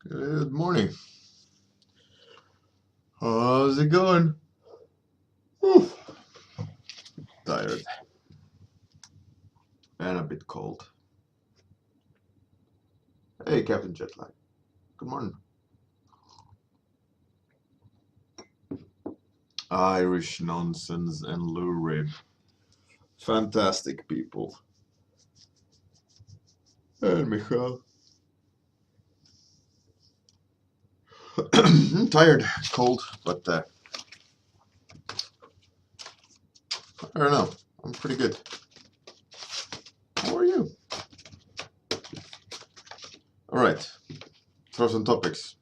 Good morning. How's it going? Whew. Tired and a bit cold. Hey, Captain Jetlag. Good morning. Irish nonsense and Lou Rib. Fantastic people. And Michael. I'm tired, cold, but I don't know. I'm pretty good. How are you? All right. Throw some topics.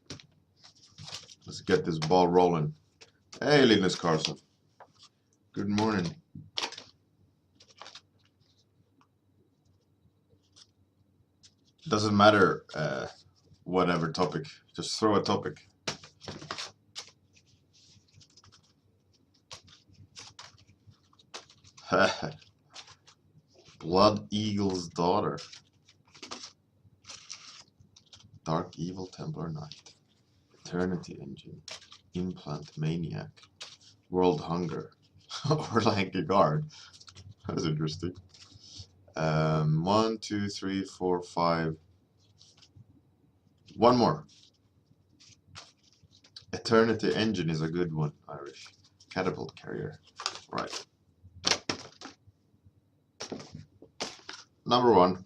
Let's get this ball rolling. Hey, Linus Carlson. Good morning. Doesn't matter whatever topic. Just throw a topic. Blood Eagle's daughter. Dark Evil Templar Knight. Eternity Engine. Implant Maniac. World Hunger. Or Lanky Guard. That's interesting. 1, 2, 3, 4, 5. One more. Eternity Engine is a good one, Irish. Catapult Carrier. Right. Number 1.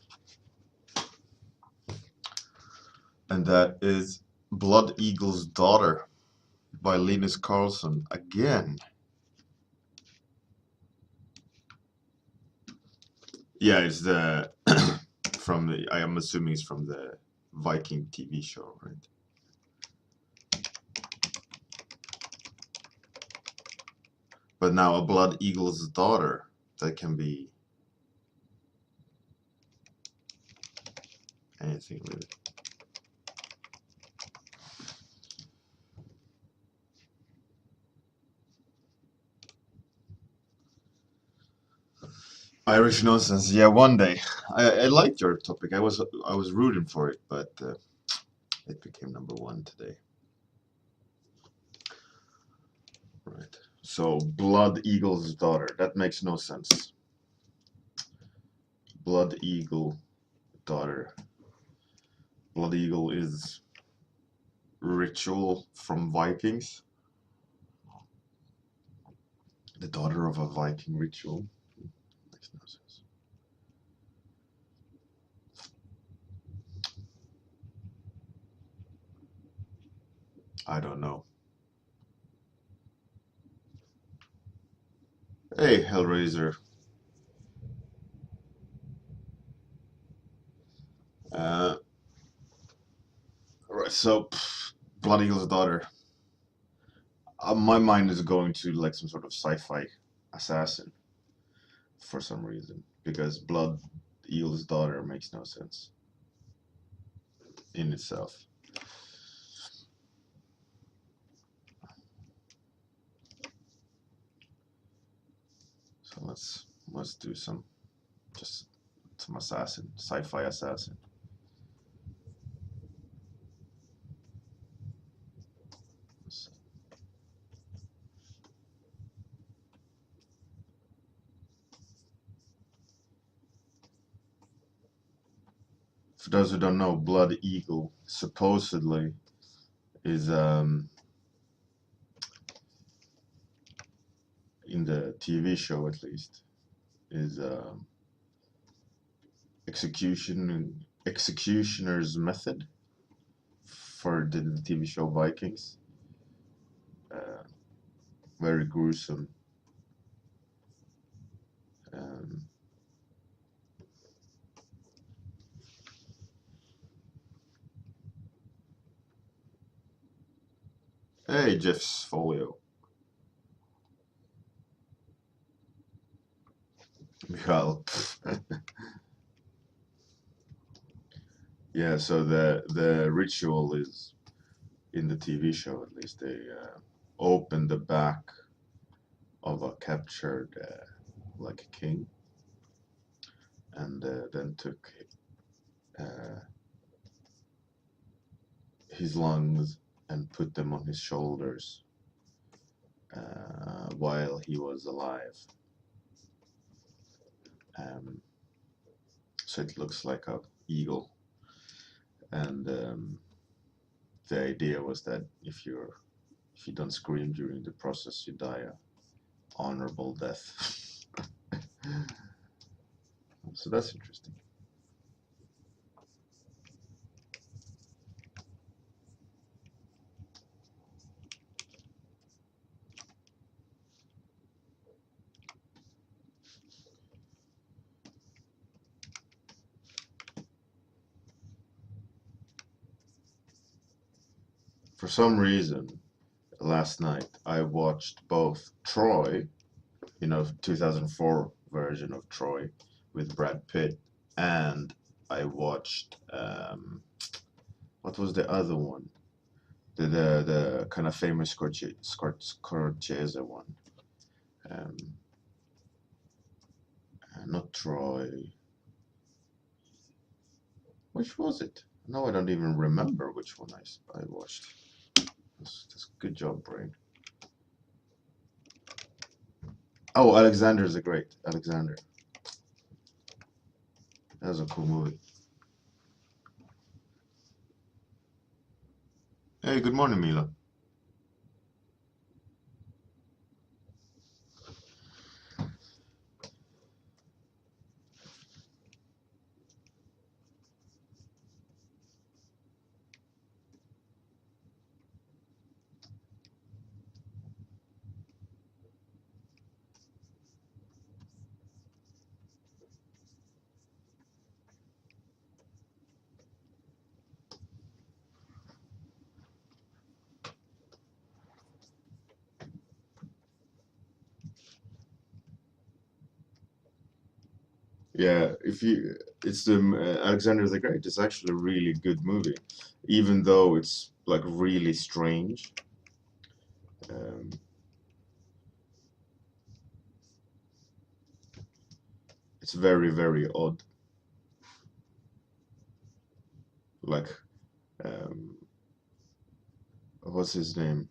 And that is Blood Eagle's Daughter by Linus Carlson. Again. Yeah, it's the from the, I am assuming it's from the Viking TV show, right? But now a Blood Eagle's Daughter, that can be anything really. Irish nonsense. Yeah, one day. I liked your topic. I was rooting for it, but it became number 1 today. Right. So Blood Eagle's Daughter. That makes no sense. Blood Eagle Daughter. Blood Eagle is ritual from Vikings. The daughter of a Viking ritual. Makes no sense. I don't know. Hey, Hellraiser. Right, so Blood Eagle's Daughter. My mind is going to like some sort of sci-fi assassin for some reason, because Blood Eagle's Daughter makes no sense in itself. So let's do some assassin, sci-fi assassin. For those who don't know, Blood Eagle supposedly is in the TV show at least is executioner's method for the TV show Vikings. Very gruesome. Hey, Jeff's folio. Michal. Yeah, so the ritual is in the TV show at least. They open the back of a captured like a king, and then took his lungs and put them on his shoulders while he was alive. So it looks like a eagle, and the idea was that if you don't scream during the process, you die a honorable death. So that's interesting. For some reason, last night I watched both Troy, 2004 version of Troy with Brad Pitt, and I watched what was the other one? The kind of famous Scorsese one. Um, Not Troy. Which was it? No, I don't even remember which one I watched. That's good job, brain. Oh, Alexander the Great. Alexander. That was a cool movie. Hey, good morning, Mila. Yeah, it's the Alexander the Great. It's actually a really good movie, even though it's like really strange. Um, it's very, very odd. Like, um, what's his name?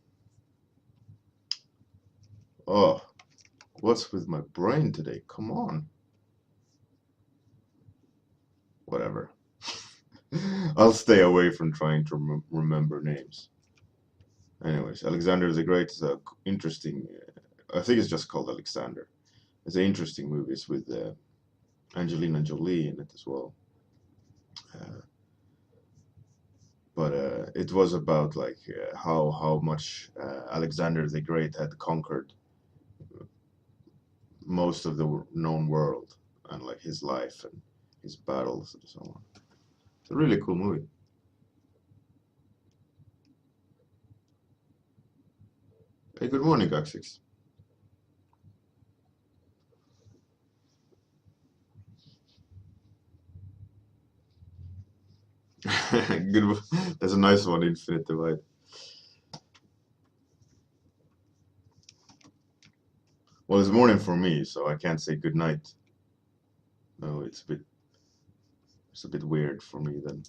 Oh, what's with my brain today? Come on. Whatever. I'll stay away from trying to remember names. Anyways, Alexander the Great is a interesting. I think it's just called Alexander. It's an interesting movie. It's with Angelina Jolie in it as well. Uh, but it was about like how much Alexander the Great had conquered most of the known world, and like his life and his battles and so on. It's a really cool movie. Hey, good morning, Gaxix. Good. That's a nice one, Infinite Divide. Well, it's morning for me, so I can't say good night. No, it's a bit weird for me then.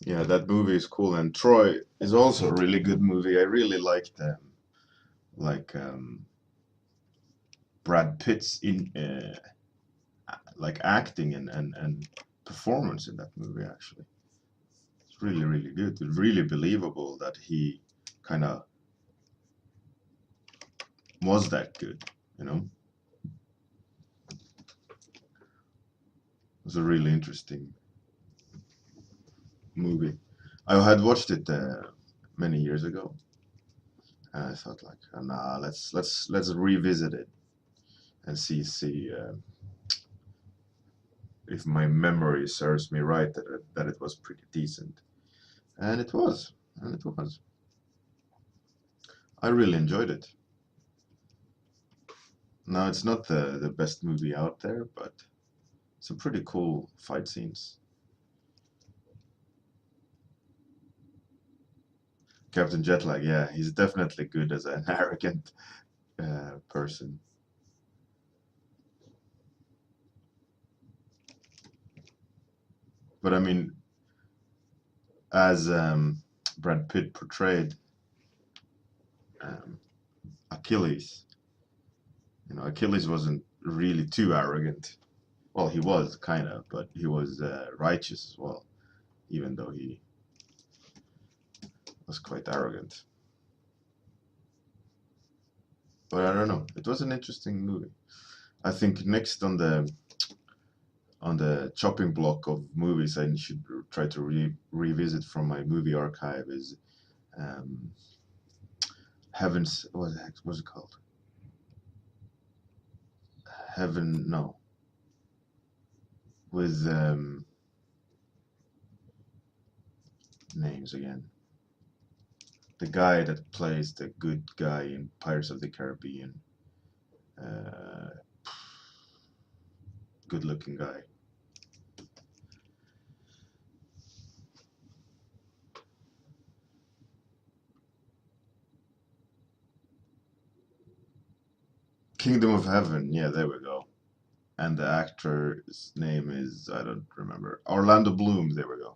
Yeah, that movie is cool, and Troy is also a really good movie. I really liked like Brad Pitt's in like acting and performance in that movie. Actually, it's really really good. It's really believable that he kind of was that good. You know, it was a really interesting movie. I had watched it many years ago, and I thought like, nah, let's revisit it and see if my memory serves me right that it was pretty decent, and it was, and it was. I really enjoyed it. Now it's not the best movie out there, but some pretty cool fight scenes. Captain Jetlag, yeah, he's definitely good as an arrogant person. But I mean, as Brad Pitt portrayed um, Achilles, Achilles wasn't really too arrogant. Well, he was kind of, but he was righteous as well, even though he was quite arrogant. But I don't know. It was an interesting movie. I think next on the chopping block of movies I should try to revisit from my movie archive is um, Heaven's what's it called? Heaven, no, with names again. The guy that plays the good guy in Pirates of the Caribbean. Uh, Good-looking guy. Kingdom of Heaven. Yeah, there we go. And the actor's name is, I don't remember. Orlando Bloom. There we go.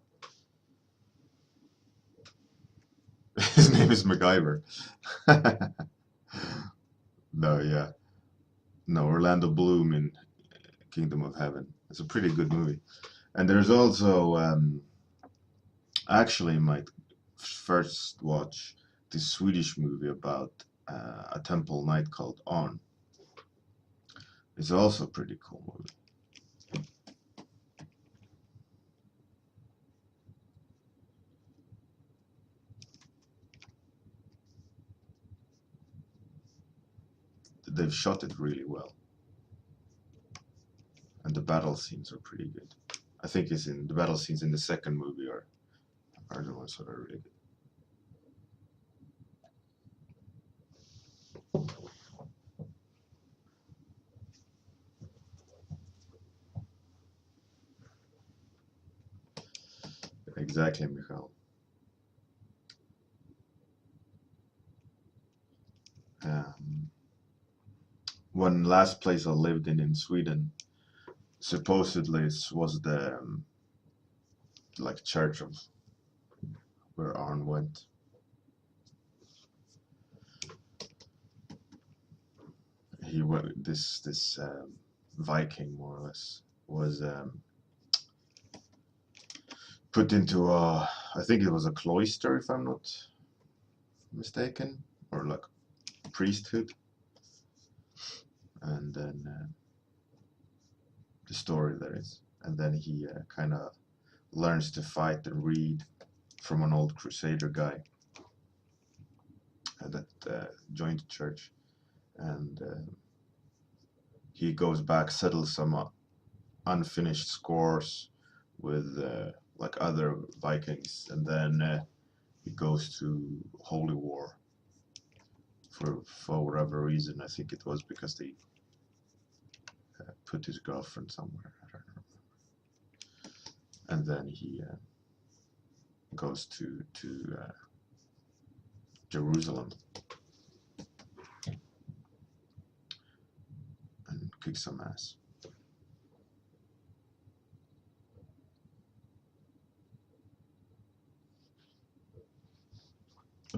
His name is MacGyver. No, yeah. No, Orlando Bloom in Kingdom of Heaven. It's a pretty good movie. And there's also, I actually might first watch this Swedish movie about a temple knight called On. It's also a pretty cool movie. They've shot it really well. And the battle scenes are pretty good. I think it's in the battle scenes in the second movie are the ones that are really good. Exactly, Michael. Um, One last place I lived in Sweden, supposedly it was the like church of where Arn went. He went this Viking more or less was put into I think it was a cloister if I'm not mistaken, or like priesthood, and then the story there is, and then he kind of learns to fight and read from an old crusader guy that joined the church, and he goes back, settles some unfinished scores with like other Vikings, and then he goes to Holy War for whatever reason. I think it was because they put his girlfriend somewhere. I don't know. And then he goes to Jerusalem and kicks some ass.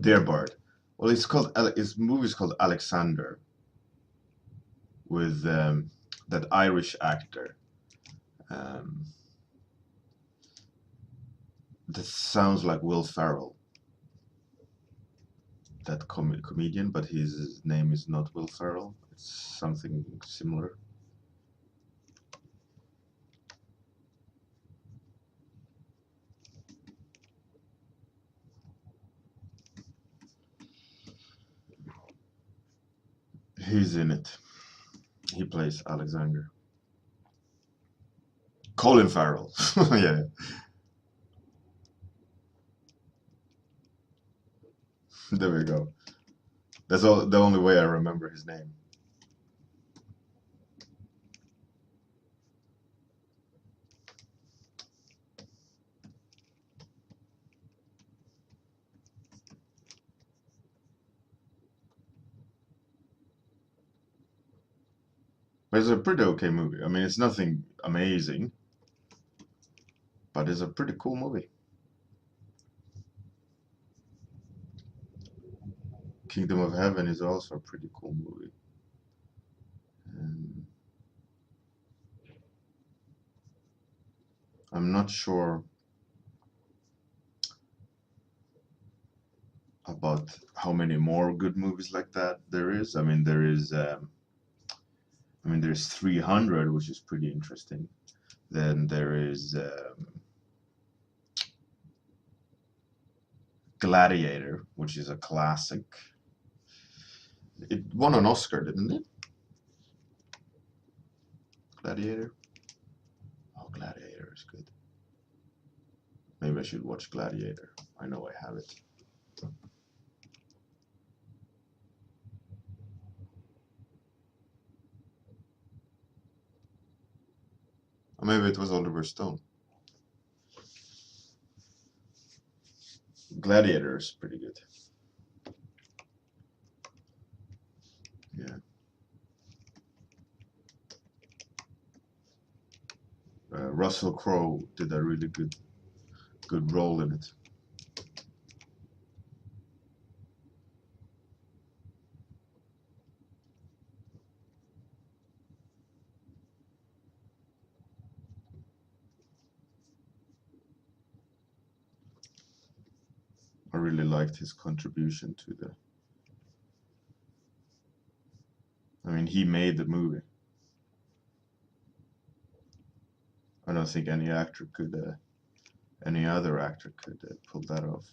Dear Bard. Well, his movie's called Alexander, with that Irish actor. Um, that sounds like Will Ferrell, that comedian, but his name is not Will Ferrell. It's something similar. He's in it. He plays Alexander. Colin Farrell. Yeah. There we go. That's all. The only way I remember his name. It's a pretty okay movie. I mean, it's nothing amazing, but it's a pretty cool movie. Kingdom of Heaven is also a pretty cool movie. Um, I'm not sure about how many more good movies like that there is. I mean, there's 300, which is pretty interesting. Then there is Gladiator, which is a classic. It won an Oscar, didn't it? Gladiator? Oh, Gladiator is good. Maybe I should watch Gladiator. I know I have it. Or maybe it was Oliver Stone. Gladiator is pretty good. Yeah. Russell Crowe did a really good role in it. I really liked his contribution to the. I mean, he made the movie. I don't think any other actor could pull that off.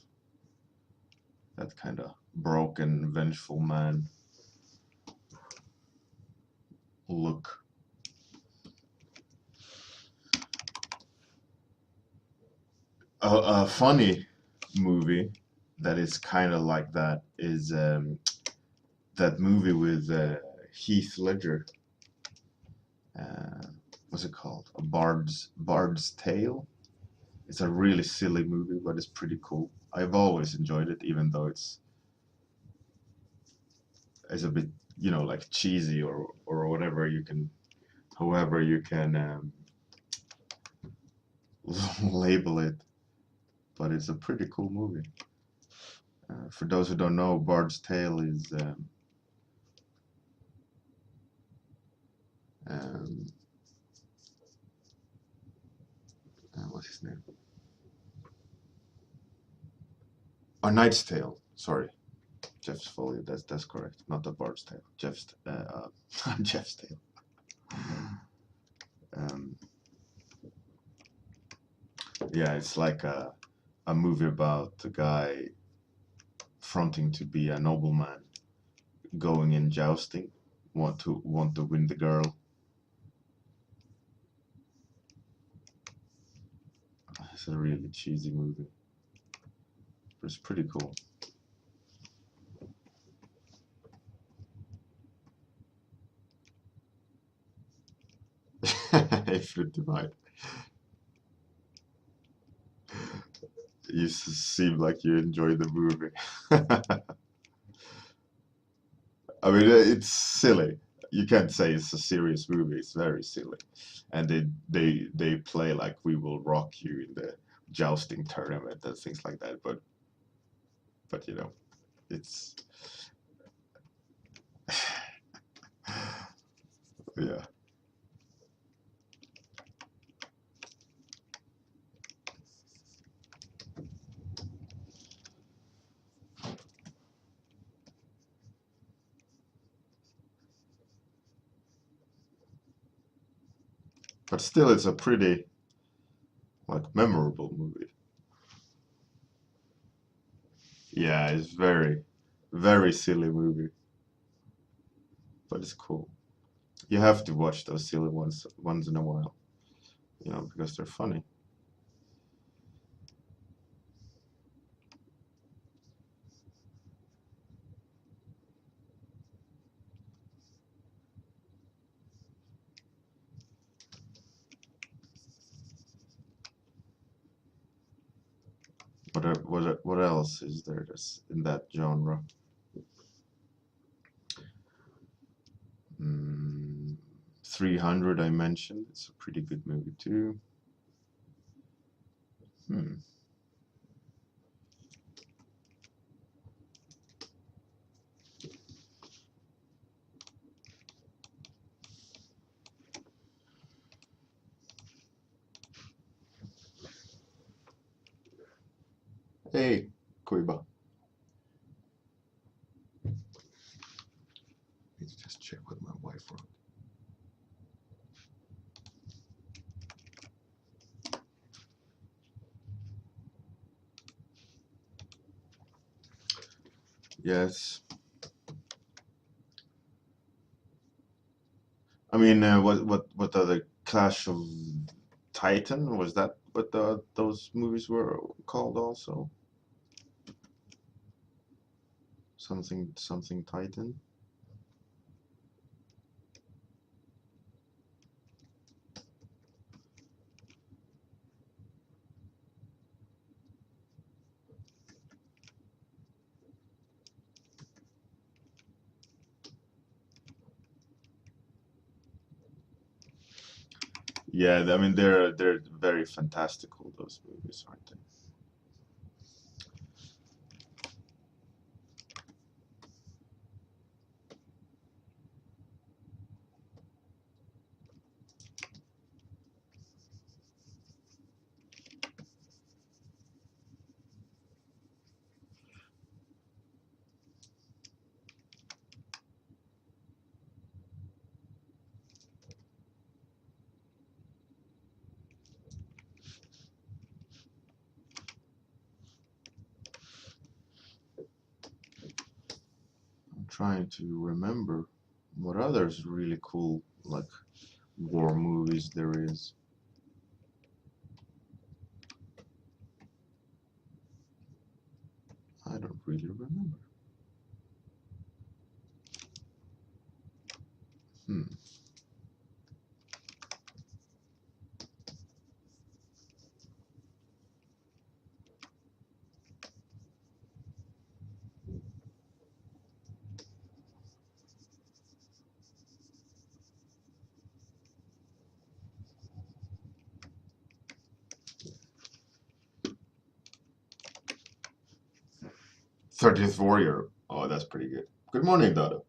That kind of broken, vengeful man look. A funny movie that is kind of like that is that movie with Heath Ledger. What's it called? Bard's Tale. It's a really silly movie, but it's pretty cool. I've always enjoyed it, even though it's a bit, like cheesy or whatever you can, however you can label it. But it's a pretty cool movie. For those who don't know, Bard's Tale is what's his name? A Knight's Tale. Sorry, Jeff's Foley. That's correct. Not the Bard's Tale. Jeff's Jeff's Tale. Yeah, it's like a movie about a guy fronting to be a nobleman, going in jousting, want to win the girl. It's a really cheesy movie, but it's pretty cool. Infinite Divide. You seem like you enjoy the movie. I mean, it's silly. You can't say it's a serious movie. It's very silly, and they play like "We Will Rock You" in the jousting tournament and things like that. But it's yeah. But still, it's a pretty memorable movie. Yeah, it's very silly movie, but it's cool. You have to watch those silly ones once in a while, because they're funny. What else is there that's in that genre? 300 I mentioned. It's a pretty good movie too. Hey, Koiba. Need to just check what my wife wrote. Yes. I mean, what are the Clash of Titan? Was that what those movies were called also? Something Titan. Yeah, I mean they're very fantastical, those movies, aren't they? I'm trying to remember what others really cool like war movies there is. I don't really remember. 30th Warrior. Oh, that's pretty good. Good morning, Dodo.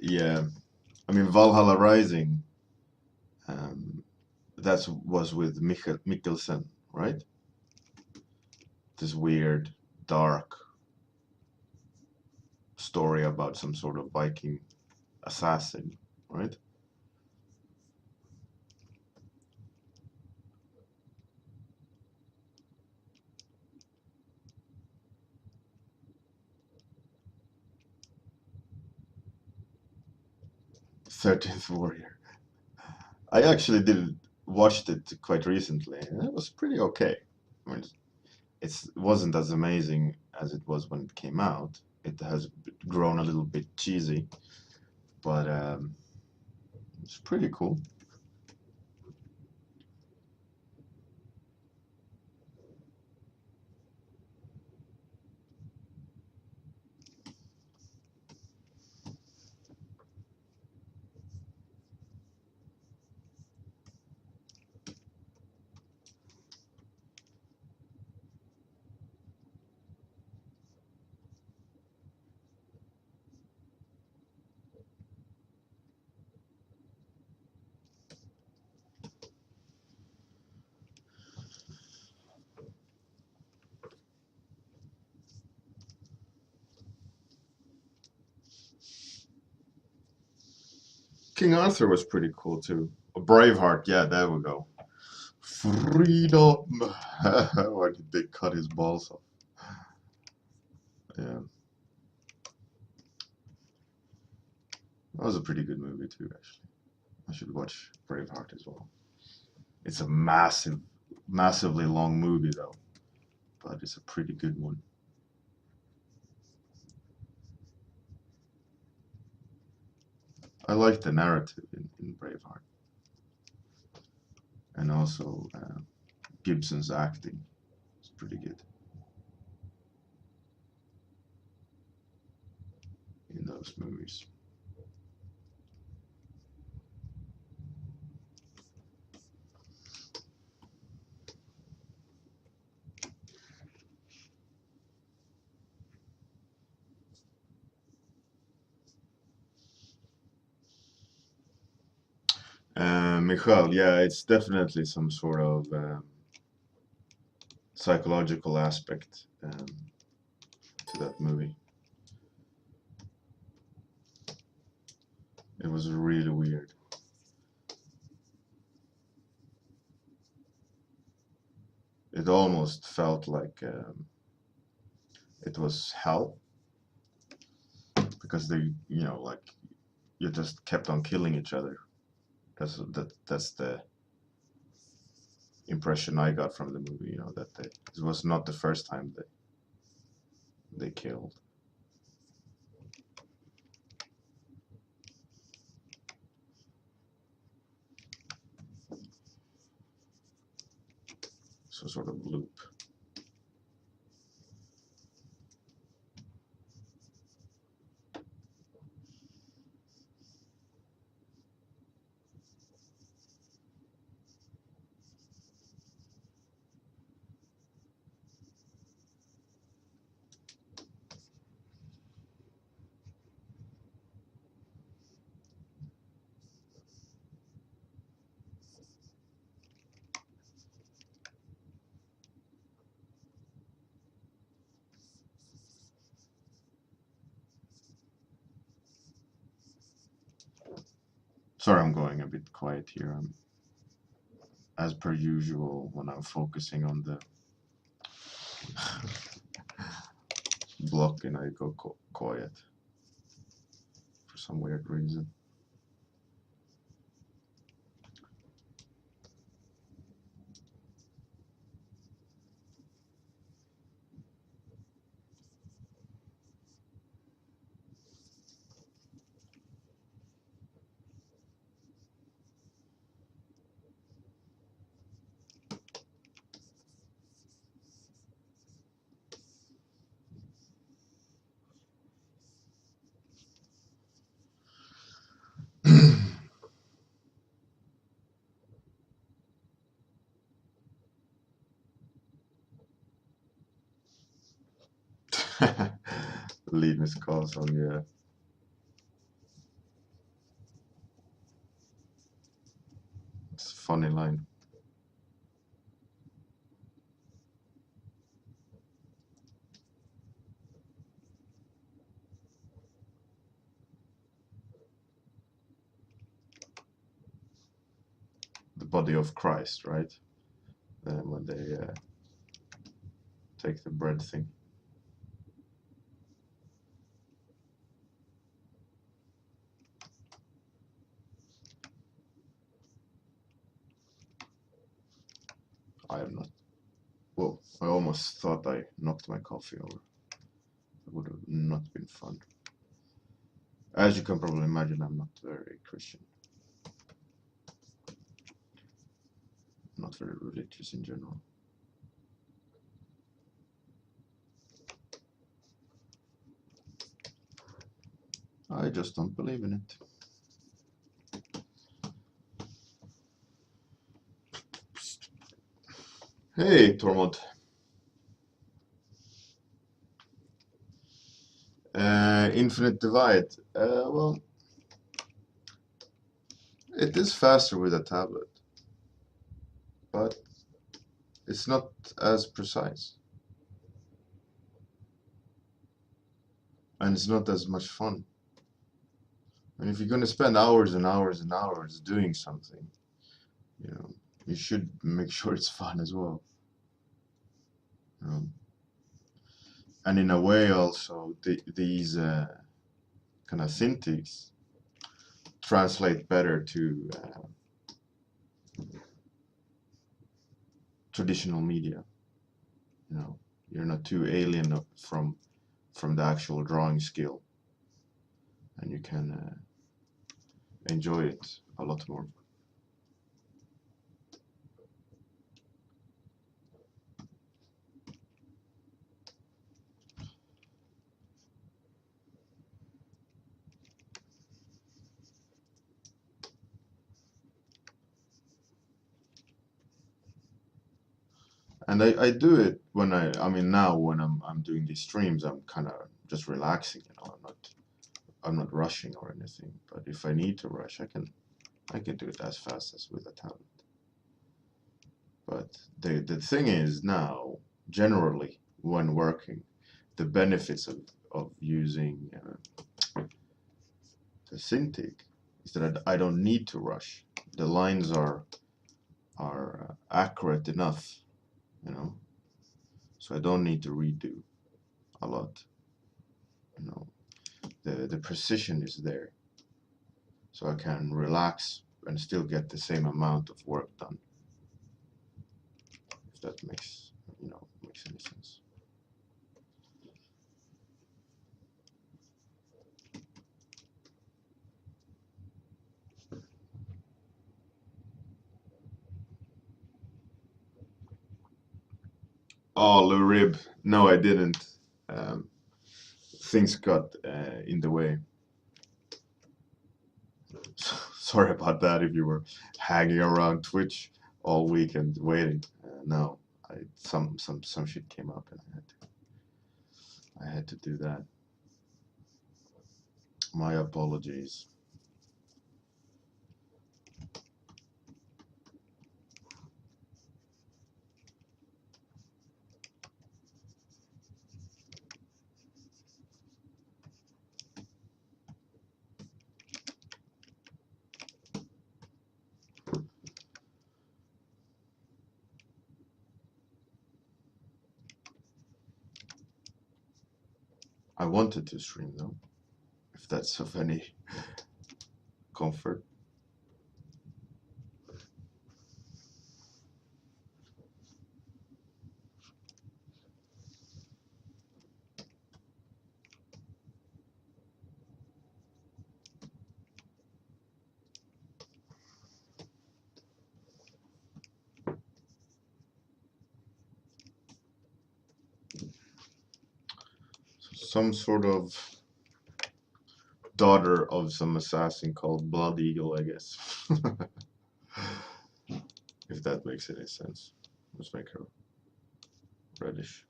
Yeah, I mean Valhalla Rising. That was with Mikkelsen, right? This weird, dark story about some sort of Viking assassin, right? Thirteenth Warrior. I actually did watched it quite recently, and it was pretty okay. I mean, it wasn't as amazing as it was when it came out. It has grown a little bit cheesy, but it's pretty cool. King Arthur was pretty cool too. Braveheart, yeah, there we go. Freedom. Why did they cut his balls off? Yeah, that was a pretty good movie too, actually. I should watch Braveheart as well. It's a massively long movie though, but it's a pretty good one. I like the narrative in Braveheart, and also Gibson's acting is pretty good. Michal, yeah, it's definitely some sort of psychological aspect to that movie. It was really weird. It almost felt like it was hell because they, like you just kept on killing each other. That's the impression I got from the movie. That it was not the first time they killed. Some sort of loop. Sorry, I'm going a bit quiet here. As per usual, when I'm focusing on the block and I go quiet for some weird reason. Linus Karlsson, yeah. It's a funny line. The body of Christ, right? When they take the bread thing. I am not. Whoa, I almost thought I knocked my coffee over. It would have not been fun. As you can probably imagine, I'm not very Christian. Not very religious in general. I just don't believe in it. Hey, Tormod. Infinite Divide. Well, it is faster with a tablet, but it's not as precise. And it's not as much fun. And if you're going to spend hours and hours and hours doing something, you should make sure it's fun as well. And in a way, also, these kind of syntax translate better to traditional media. You're not too alien from the actual drawing skill, and you can enjoy it a lot more. And I do it when I mean now when I'm doing these streams, I'm kind of just relaxing. I'm not rushing or anything. But if I need to rush, I can I can do it as fast as with a tablet. But the thing is now, generally, when working, the benefits of using the Cintiq is that I don't need to rush. The lines are accurate enough, you know, so I don't need to redo a lot. You know, the precision is there, so I can relax and still get the same amount of work done. If that makes any sense. Oh, Le Rib. No, I didn't. Um, Things got in the way. Sorry about that if you were hanging around Twitch all weekend waiting. No, some shit came up and I had to do that. My apologies. I wanted to stream though, if that's of any comfort. Some sort of daughter of some assassin called Blood Eagle, I guess. If that makes any sense. Let's make her reddish.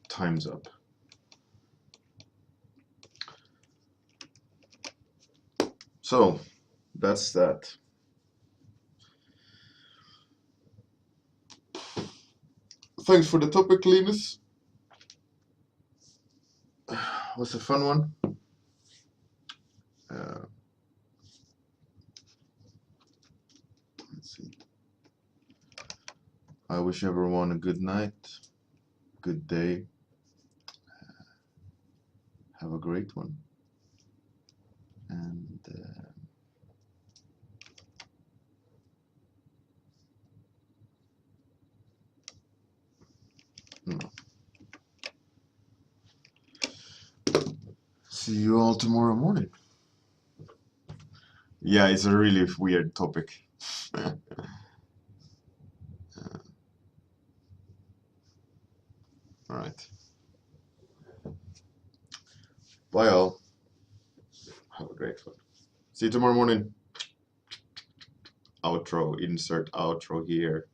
Time's up. So, that's that. Thanks for the topic, Linus. Was a fun one. Let's see. I wish everyone a good night, good day. Have a great one. And see you all tomorrow morning. Yeah, it's a really weird topic. All right. Bye all. Have a great one. See you tomorrow morning. Outro, insert outro here.